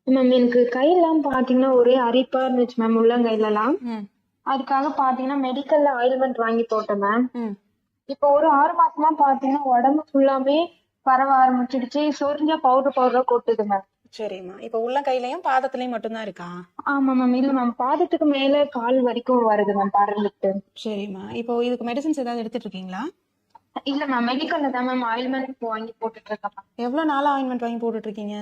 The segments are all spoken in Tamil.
மேம் எனக்கு கையெல்லாம் பாத்தீங்கன்னா ஒரே அரிப்பா இருந்துச்சு மேம், உள்ளங்கையிலலாம். ம் அதுக்காக பாத்தீங்கன்னா மெடிக்கல்ல ஆயில்மெண்ட் வாங்கி போட்டேன் மேம். ம் இப்போ ஒரு 6 மாசமா பாத்தீங்கன்னா உடம்பு ஃபுல்லாமே பரவ ஆரம்பிச்சிடுச்சு. சொரிஞ்சா பவுடர் பவுடரா கொட்டுது மேம். சரிம்மா. இப்போ உள்ளங்கையிலயும் பாதத்துலயும் மட்டும்தான் இருக்கா? ஆமா மேம். இல்ல மேம், பாதத்துக்கு மேல கால் வரைக்கும் வருது மேம் பறந்துட்டு. சரிம்மா. இப்போ இதுக்கு மெடிசின்ஸ் ஏதாவது எடுத்துட்டு இருக்கீங்களா? இல்ல மேம், மெடிக்கல்ல தான் மேம் ஆயில்மெண்ட் வாங்கி போட்டுட்டு இருக்கேன் மேம். எவ்வளவு நாளா ஆயின்மெண்ட் வாங்கி போட்டுட்டு இருக்கீங்க?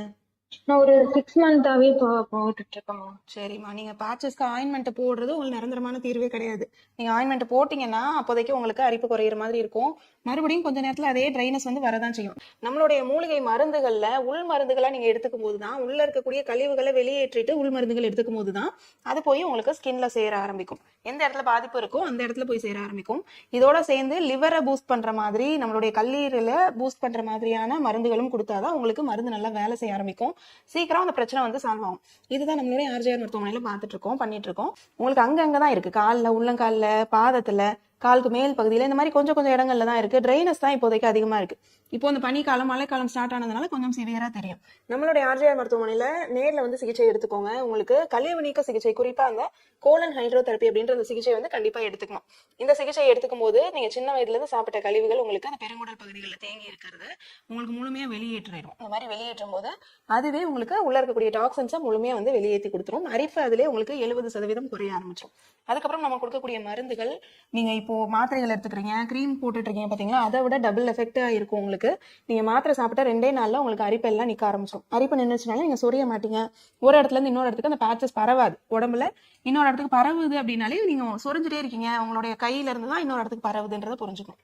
நான் ஒரு 6 மந்த்தாவே போட்டுட்டு இருக்கேன் மேம். சரிம்மா. நீங்க பேட்சஸ்க்கு ஆயின்மெண்ட் போடுறது உங்களுக்கு நிரந்தரமான தீர்வே கிடையாது. நீங்க ஆயின்மெண்ட் போட்டீங்கன்னா அப்போதைக்கு உங்களுக்கு அரிப்பு குறையிற மாதிரி இருக்கும். மறுபடியும் கொஞ்ச நேரத்துல அதே ட்ரைனஸ் வந்து வரதான் செய்யும். நம்மளுடைய மூலிகை மருந்துகள்ல உள் மருந்துகளா நீங்க எடுத்துக்கும் போதுதான், உள்ள இருக்கக்கூடிய கழிவுகளை வெளியேற்றிட்டு உள் மருந்துகள் எடுத்துக்கும் போதுதான் அது போய் உங்களுக்கு ஸ்கின்ல சேர ஆரம்பிக்கும். எந்த இடத்துல பாதிப்பு இருக்கோ அந்த இடத்துல போய் சேர ஆரம்பிக்கும். இதோட சேர்ந்து லிவரை பூஸ்ட் பண்ற மாதிரி, நம்மளுடைய கல்லீரல பூஸ்ட் பண்ற மாதிரியான மருந்துகளும் கொடுத்தாதான் உங்களுக்கு மருந்து நல்லா வேலை செய்ய ஆரம்பிக்கும். சீக்கிரம் அந்த பிரச்சனை வந்து சால்வ் ஆகும். இதுதான் நம்மளுடைய ஆர்ஜிஆர் மருத்துவமனையில பார்த்துட்டு இருக்கோம், பண்ணிட்டு இருக்கோம். உங்களுக்கு அங்கதான் இருக்கு, காலில், உள்ளங்காலில், பாதத்துல, காலுக்கு மேல் பகுதியில, இந்த மாதிரி கொஞ்சம் கொஞ்சம் இடங்கள்ல தான் இருக்கு. ட்ரைனஸ் தான் இப்போதைக்கு அதிகமா இருக்கு. இப்போ இந்த பனிக்காலம், மழைக்காலம் ஸ்டார்ட் ஆனதுனால கொஞ்சம் சிவியரா தெரியும். நம்மளுடைய ஆர்ஜிஆர் மருத்துவமனையில நேர்ல வந்து சிகிச்சை எடுத்துக்கோங்க. உங்களுக்கு கழிவு நீக்க சிகிச்சை, குறிப்பா அந்த கோலன் ஹைட்ரோதெரப்பி அப்படின்ற அந்த சிகிச்சை வந்து கண்டிப்பா எடுத்துக்கணும். இந்த சிகிச்சை எடுத்துக்கும் போது நீங்க சின்ன வயதுல இருந்து சாப்பிட்ட கழிவுகள் உங்களுக்கு அந்த பெருங்குடல் பகுதிகளில் தேங்கி இருக்கிறது உங்களுக்கு முழுமையா வெளியேற்றிடும். இந்த மாதிரி வெளியேற்றும் போது அதுவே உங்களுக்கு உள்ள இருக்கக்கூடிய டாக்ஸின்ஸை முழுமையா வந்து வெளியேற்றி கொடுத்துரும். அரிப்பு அதிலே உங்களுக்கு 70% குறைய ஆரம்பிச்சிடும். அதுக்கப்புறம் நம்ம கொடுக்கக்கூடிய மருந்துகள், நீங்க இப்போ மாத்திரைகள் எடுத்துக்கிறீங்க, கிரீம் போட்டுட்டு இருக்கீங்க பாத்தீங்களா, அதை விட டபுள் எஃபெக்டா இருக்கும் உங்களுக்கு. நீங்க மாத்திரை சாப்பிட்டா 2 நாள்ல உங்களுக்கு அரிப்பு எல்லாம் நிக்க ஆரம்பிச்சிடும். அரிப்பு நின்றுச்சுனால நீங்க சொரிய மாட்டீங்க. ஒரு இடத்துல இருந்து இன்னொரு இடத்துக்கு அந்த பேச்சஸ் பரவாது. உடம்புல இன்னொரு இடத்துக்கு பரவுது அப்படின்னாலே நீங்க சொரிஞ்சுட்டே இருக்கீங்க, உங்களுடைய கையில இருந்து தான் இன்னொரு இடத்துக்கு பரவுதுன்றதை புரிஞ்சுக்கணும்.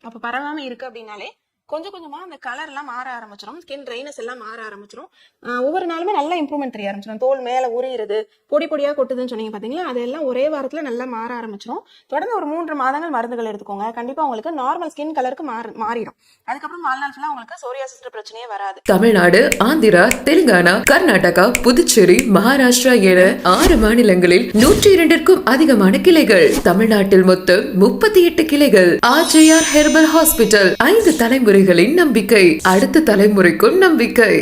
அப்ப பரவாம இருக்கு அப்படின்னாலே கொஞ்சம் கொஞ்சமா அந்த கலர் எல்லாம் மாற ஆரம்பிச்சிடும், ஸ்கின் ட்ரைனஸ் எல்லாம் மாற ஆரம்பிச்சிடும். ஒவ்வொரு நாளுமே நல்லா இம்ப்ரூவ்மெண்ட் தெரிய ஆரம்பிச்சிடும். தோல் மேல உரியிறது, பொடி பொடியா கொட்டுதுன்னு சொன்னீங்க பாத்தீங்களா, அதெல்லாம் ஒரே வாரத்துல நல்லா மாற ஆரம்பிச்சிடும். தொடர்ந்து ஒரு 3 மாதங்கள் மருந்துகள் எடுத்துக்கோங்க. கண்டிப்பா உங்களுக்கு நார்மல் ஸ்கின் கலருக்கு மாறிடும். அதுக்கப்புறம் வாழ்நாள் ஃபுல்லா உங்களுக்கு சோரியாசிஸ் பிரச்சனையே வராது. தமிழ்நாடு, ஆந்திரா, தெலுங்கானா, கர்நாடகா, புதுச்சேரி, மகாராஷ்டிரா என 6 மாநிலங்களில் 102க்கும் அதிகமான கிளைகள். தமிழ்நாட்டில் மொத்தம் 38 கிளைகள். ஆர்ஜிஆர் ஹெர்பல் ஹாஸ்பிட்டல், 5 தலைமுறைகளின் நம்பிக்கை, அடுத்த தலைமுறைக்கும் நம்பிக்கை.